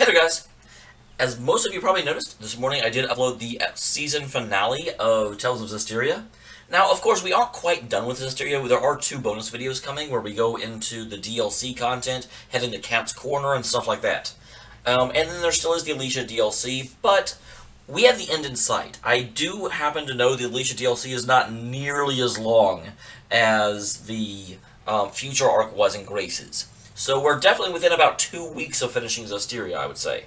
Hey there, guys. As most of you probably noticed, this morning I did upload the season finale of Tales of Zestiria. Now, of course, we aren't quite done with Zestiria. There are 2 bonus videos coming where we go into the DLC content, head into Cat's Corner, and stuff like that. And then there still is the Alicia DLC, but we have the end in sight. I do happen to know the Alicia DLC is not nearly as long as the future arc was in Grace's. So we're definitely within about 2 weeks of finishing Zestiria, I would say.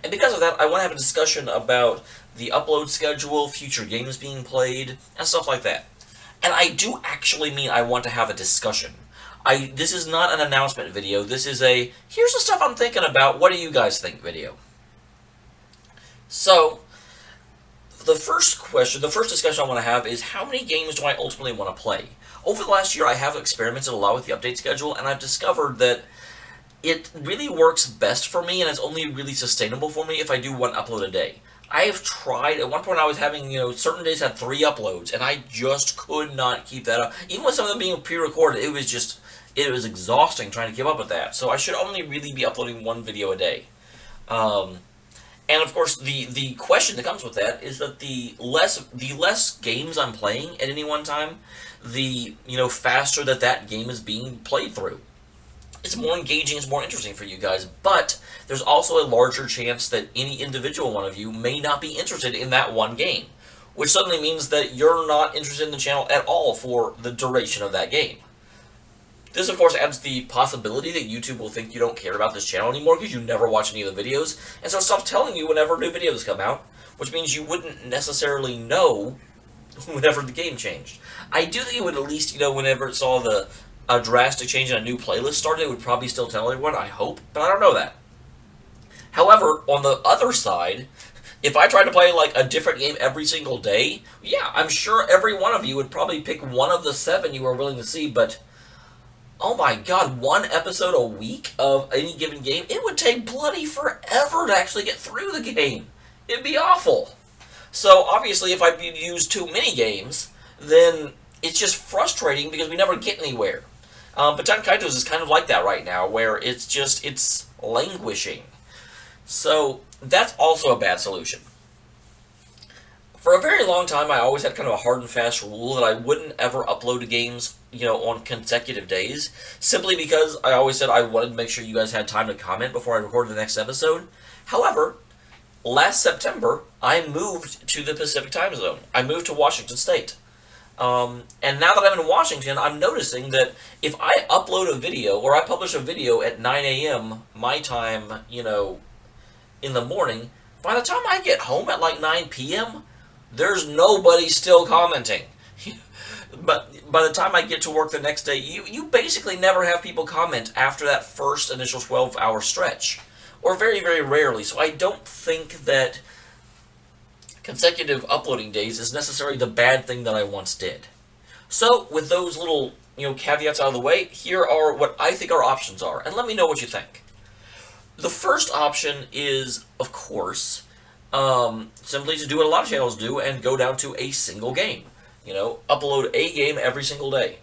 And because of that, I want to have a discussion about the upload schedule, future games being played, and stuff like that. And I do actually mean I want to have a discussion. This is not an announcement video, this is a, here's the stuff I'm thinking about, what do you guys think video. So, the first discussion I want to have is how many games do I ultimately want to play? Over the last year, I have experimented a lot with the update schedule, and I've discovered that it really works best for me, and it's only really sustainable for me if I do 1 upload a day. I have tried, at one point I was having, certain days had 3 uploads, and I just could not keep that up. Even with some of them being pre-recorded, it was exhausting trying to keep up with that. So I should only really be uploading 1 video a day. And of course, the question that comes with that is that the less games I'm playing at any one time, the faster that game is being played through. It's more engaging, it's more interesting for you guys, but there's also a larger chance that any individual one of you may not be interested in that one game, which suddenly means that you're not interested in the channel at all for the duration of that game. This, of course, adds the possibility that YouTube will think you don't care about this channel anymore because you never watch any of the videos, and so it stops telling you whenever new videos come out, which means you wouldn't necessarily know whenever the game changed. I do think it would at least, whenever it saw a drastic change in a new playlist started, it would probably still tell everyone, I hope, but I don't know that. However, on the other side, if I tried to play like a different game every single day, yeah, I'm sure every one of you would probably pick one of the 7 you are willing to see, but oh my god, 1 episode a week of any given game, it would take bloody forever to actually get through the game. It'd be awful. So obviously if I use too many games, then it's just frustrating because we never get anywhere. But Kaitos is kind of like that right now, where it's languishing. So that's also a bad solution. For a very long time, I always had kind of a hard and fast rule that I wouldn't ever upload to games, on consecutive days, simply because I always said I wanted to make sure you guys had time to comment before I recorded the next episode. However, last September, I moved to the Pacific time zone. I moved to Washington State. And now that I'm in Washington, I'm noticing that if I upload a video, or I publish a video at 9 a.m. my time, in the morning, by the time I get home at like 9 p.m., there's nobody still commenting. But by the time I get to work the next day, you basically never have people comment after that first initial 12-hour stretch. Or very, very rarely. So I don't think that consecutive uploading days is necessarily the bad thing that I once did. So, with those little, caveats out of the way, here are what I think our options are, and let me know what you think. The first option is, of course, simply to do what a lot of channels do and go down to a single game. Upload a game every single day.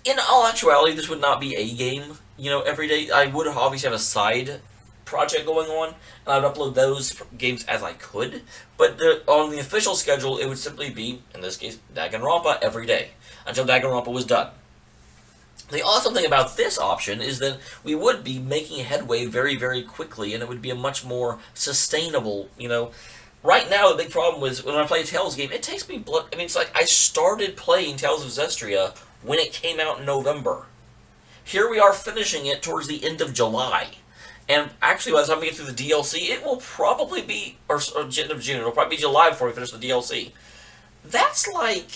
In all actuality, this would not be a game, every day. I would obviously have a side project going on, and I would upload those games as I could, but on the official schedule, it would simply be, in this case, Danganronpa every day, until Danganronpa was done. The awesome thing about this option is that we would be making headway very, very quickly, and it would be a much more sustainable, Right now, the big problem was, when I play a Tales game, it takes me it's like I started playing Tales of Zestiria when it came out in November. Here we are finishing it towards the end of July. And actually, by the time we get through the DLC, it will probably be, or end of June, it'll probably be July before we finish the DLC. That's like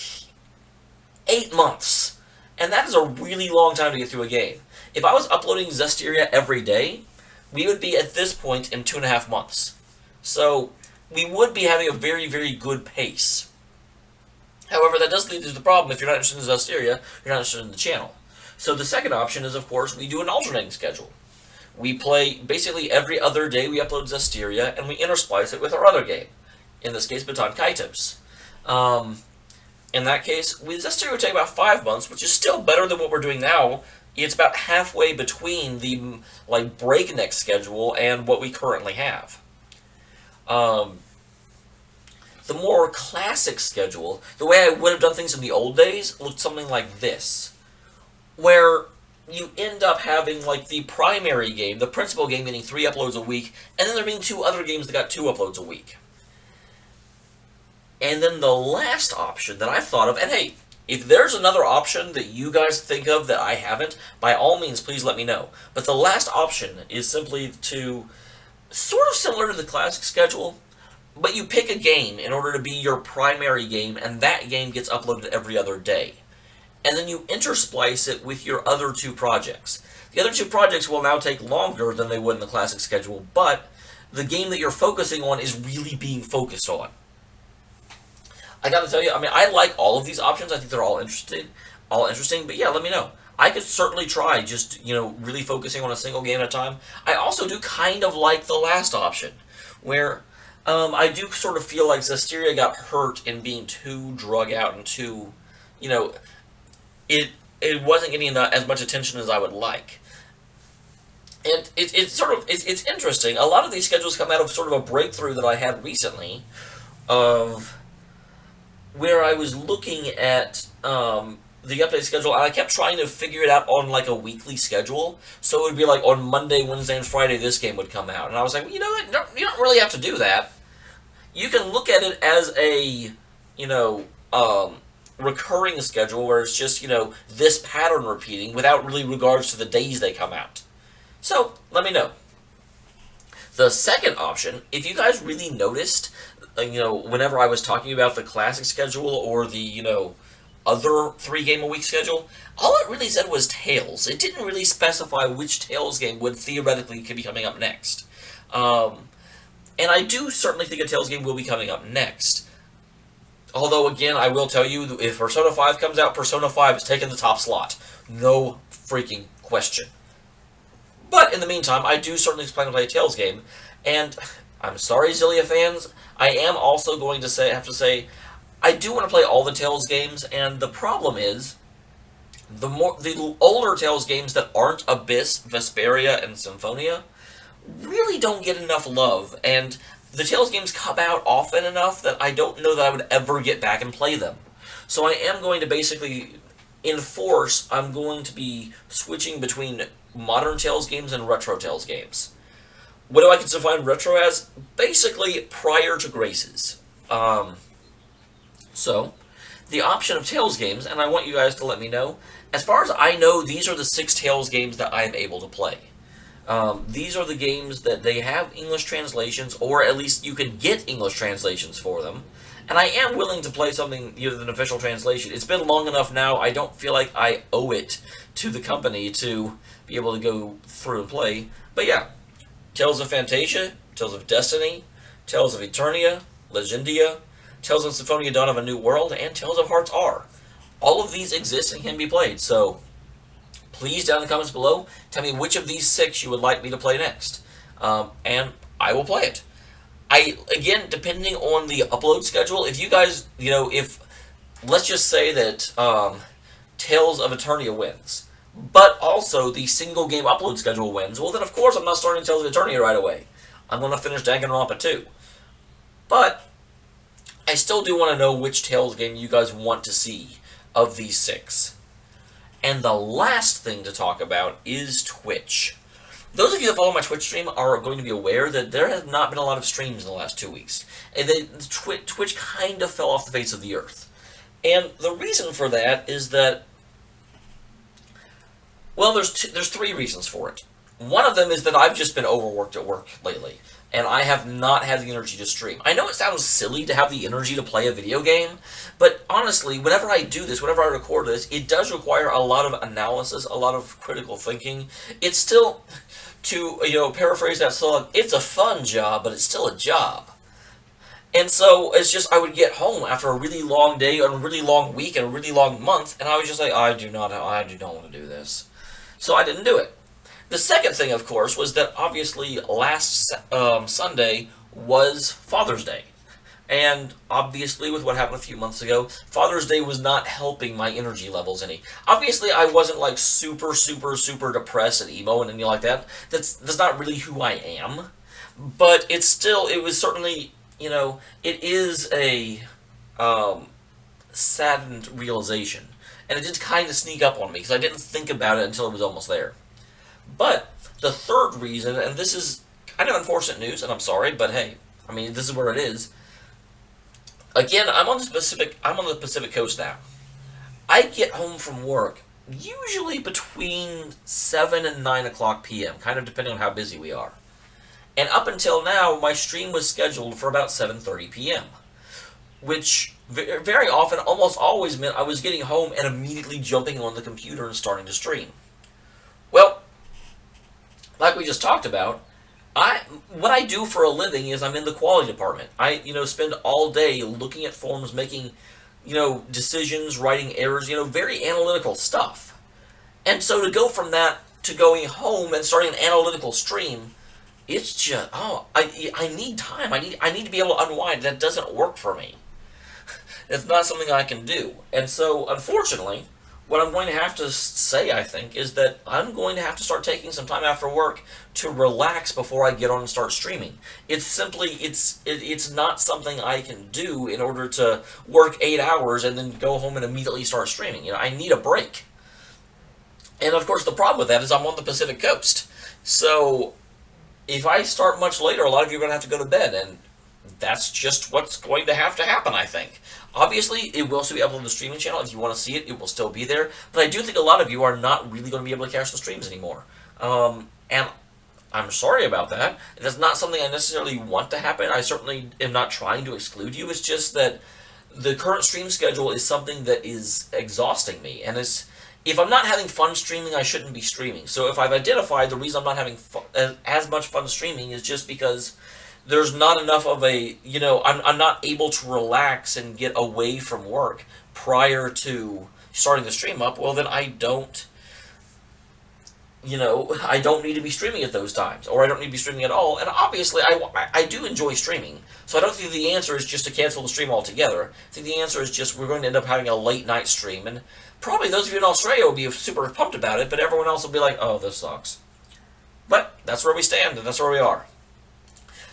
8 months. And that is a really long time to get through a game. If I was uploading Zestiria every day, we would be at this point in 2.5 months. So, we would be having a very, very good pace. However, that does lead to the problem, if you're not interested in Zestiria, you're not interested in the channel. So the second option is, of course, we do an alternating schedule. We play basically every other day we upload Zestiria, and we intersplice it with our other game. In this case, Baton Kaitos. In that case, Zestiria would take about 5 months, which is still better than what we're doing now, it's about halfway between the like breakneck schedule and what we currently have. Um, the more classic schedule, the way I would have done things in the old days, looked something like this, where you end up having like the primary game, the principal game, getting 3 uploads a week, and then there being 2 other games that got 2 uploads a week. And then the last option that I've thought of, and hey, if there's another option that you guys think of that I haven't, by all means, please let me know. But the last option is simply to, sort of similar to the classic schedule, but you pick a game in order to be your primary game, and that game gets uploaded every other day. And then you intersplice it with your other 2 projects. The other 2 projects will now take longer than they would in the classic schedule, but the game that you're focusing on is really being focused on. I gotta tell you, I mean, I like all of these options. I think they're all interesting, but yeah, let me know. I could certainly try just, really focusing on a single game at a time. I also do kind of like the last option, where I do sort of feel like Zestiria got hurt in being too drug out and too, it wasn't getting as much attention as I would like. And it's interesting. A lot of these schedules come out of sort of a breakthrough that I had recently, of where I was looking at the update schedule, and I kept trying to figure it out on like a weekly schedule. So it would be like on Monday, Wednesday, and Friday this game would come out, and I was like, well, you know what? You don't really have to do that. You can look at it as a recurring schedule where it's just this pattern repeating without really regards to the days they come out. So let me know. The second option, if you guys really noticed, whenever I was talking about the classic schedule or the, other 3 game a week schedule, all it really said was Tales. It didn't really specify which Tales game would theoretically could be coming up next. And I do certainly think a Tales game will be coming up next. Although, again, I will tell you, if Persona 5 comes out, Persona 5 is taking the top slot. No freaking question. But in the meantime, I do certainly plan to play a Tales game, and I'm sorry, Zillia fans, I am also going to have to say, I do want to play all the Tales games, and the problem is, the older Tales games that aren't Abyss, Vesperia, and Symphonia really don't get enough love, and the Tales games come out often enough that I don't know that I would ever get back and play them. So I am going to basically enforce, I'm going to be switching between modern Tales games and retro Tales games. What do I consider define retro as? Basically, prior to Graces. So, the option of Tales games, and I want you guys to let me know, as far as I know, these are the 6 Tales games that I am able to play. These are the games that they have English translations, or at least you can get English translations for them. And I am willing to play something with an official translation. It's been long enough now, I don't feel like I owe it to the company to be able to go through and play. But yeah, Tales of Fantasia, Tales of Destiny, Tales of Eternia, Legendia, Tales of Symphonia Dawn of a New World, and Tales of Hearts R. All of these exist and can be played, so please, down in the comments below, tell me which of these 6 you would like me to play next. And I will play it. Again, depending on the upload schedule, if you guys, let's just say that Tales of Eternia wins, but also the single game upload schedule wins, well then of course I'm not starting Tales of Eternia right away. I'm going to finish Danganronpa 2. But I still do want to know which Tales game you guys want to see of these 6. And the last thing to talk about is Twitch. Those of you that follow my Twitch stream are going to be aware that there has not been a lot of streams in the last 2 weeks. And Twitch kind of fell off the face of the earth. And the reason for that is that, well, there's 3 reasons for it. One of them is that I've just been overworked at work lately, and I have not had the energy to stream. I know it sounds silly to have the energy to play a video game, but honestly, whenever I do this, whenever I record this, it does require a lot of analysis, a lot of critical thinking. It's still, to paraphrase that song, it's a fun job, but it's still a job. And so, it's just, I would get home after a really long day, and a really long week, and a really long month, and I was just like, I do not want to do this. So I didn't do it. The second thing, of course, was that obviously last Sunday was Father's Day. And obviously, with what happened a few months ago, Father's Day was not helping my energy levels any. Obviously, I wasn't like super, super, super depressed and emo and anything like that. That's not really who I am. But it was certainly, it is a saddened realization. And it did kind of sneak up on me because I didn't think about it until it was almost there. But the third reason, and this is kind of unfortunate news, and I'm sorry, but hey, I mean, this is where it is. Again, I'm on the Pacific Coast now. I get home from work usually between 7 and 9 o'clock p.m., kind of depending on how busy we are. And up until now, my stream was scheduled for about 7:30 p.m., which very often, almost always meant I was getting home and immediately jumping on the computer and starting to stream. Well, like we just talked about, what I do for a living is I'm in the quality department. I spend all day looking at forms, making decisions, writing errors, very analytical stuff. And so to go from that to going home and starting an analytical stream, it's just I need time. I need to be able to unwind. That doesn't work for me. It's not something I can do. And so unfortunately, what I'm going to have to say, I think, is that I'm going to have to start taking some time after work to relax before I get on and start streaming. It's not something I can do in order to work 8 hours and then go home and immediately start streaming. I need a break. And of course, the problem with that is I'm on the Pacific Coast. So if I start much later, a lot of you are going to have to go to bed, and that's just what's going to happen, I think. Obviously, it will still be up on the streaming channel. If you want to see it, it will still be there. But I do think a lot of you are not really going to be able to catch the streams anymore. And I'm sorry about that. That's not something I necessarily want to happen. I certainly am not trying to exclude you. It's just that the current stream schedule is something that is exhausting me. And if I'm not having fun streaming, I shouldn't be streaming. So if I've identified the reason I'm not having as much fun streaming is just because there's not enough of I'm not able to relax and get away from work prior to starting the stream up, well then I don't need to be streaming at those times, or I don't need to be streaming at all. And obviously I do enjoy streaming, so I don't think the answer is just to cancel the stream altogether. I think the answer is just we're going to end up having a late night stream, and probably those of you in Australia will be super pumped about it, but everyone else will be like, oh, this sucks. But that's where we stand, and that's where we are.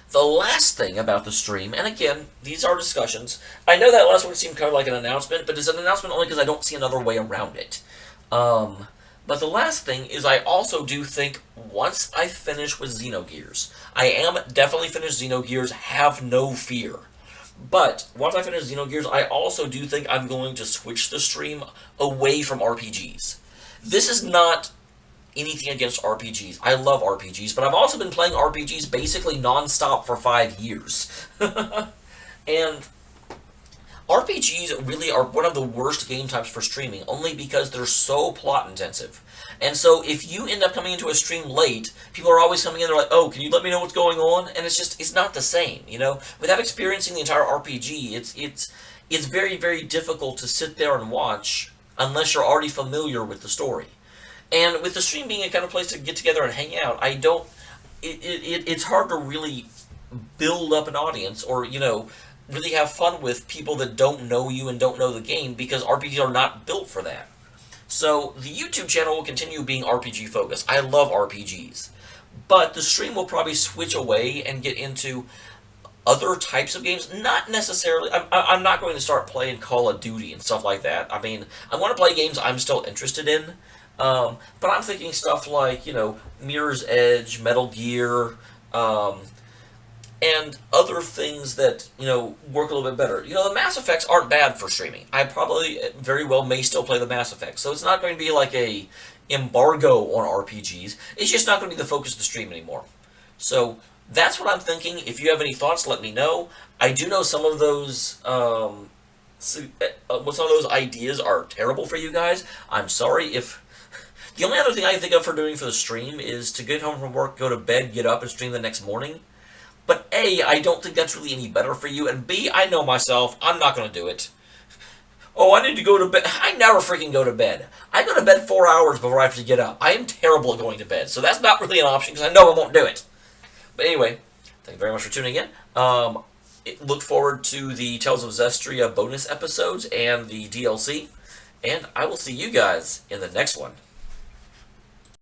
The last thing about the stream, and again, these are discussions. I know that last one seemed kind of like an announcement, but it's an announcement only because I don't see another way around it. But the last thing is I also do think once I finish with Xenogears, I am definitely finished Xenogears, have no fear. But once I finish Xenogears, I also do think I'm going to switch the stream away from RPGs. This is not anything against RPGs. I love RPGs, but I've also been playing RPGs basically non-stop for 5 years. And RPGs really are one of the worst game types for streaming, only because they're so plot-intensive. And so if you end up coming into a stream late, people are always coming in, they're like, oh, can you let me know what's going on? And it's not the same, Without experiencing the entire RPG, it's very, very difficult to sit there and watch unless you're already familiar with the story. And with the stream being a kind of place to get together and hang out, it's hard to really build up an audience or, really have fun with people that don't know you and don't know the game, because RPGs are not built for that. So the YouTube channel will continue being RPG focused. I love RPGs. But the stream will probably switch away and get into other types of games. Not necessarily, I'm not going to start playing Call of Duty and stuff like that. I mean, I want to play games I'm still interested in. But I'm thinking stuff like, Mirror's Edge, Metal Gear, and other things that, work a little bit better. The Mass Effects aren't bad for streaming. I probably very well may still play the Mass Effects. So it's not going to be like a embargo on RPGs. It's just not going to be the focus of the stream anymore. So that's what I'm thinking. If you have any thoughts, let me know. I do know some of those some of those ideas are terrible for you guys. I'm sorry if... The only other thing I can think of for doing for the stream is to get home from work, go to bed, get up, and stream the next morning. But A, I don't think that's really any better for you, and B, I know myself, I'm not going to do it. Oh, I need to go to bed. I never freaking go to bed. I go to bed 4 hours before I have to get up. I am terrible at going to bed, so that's not really an option, because I know I won't do it. But anyway, thank you very much for tuning in. look forward to the Tales of Zestria bonus episodes and the DLC, and I will see you guys in the next one.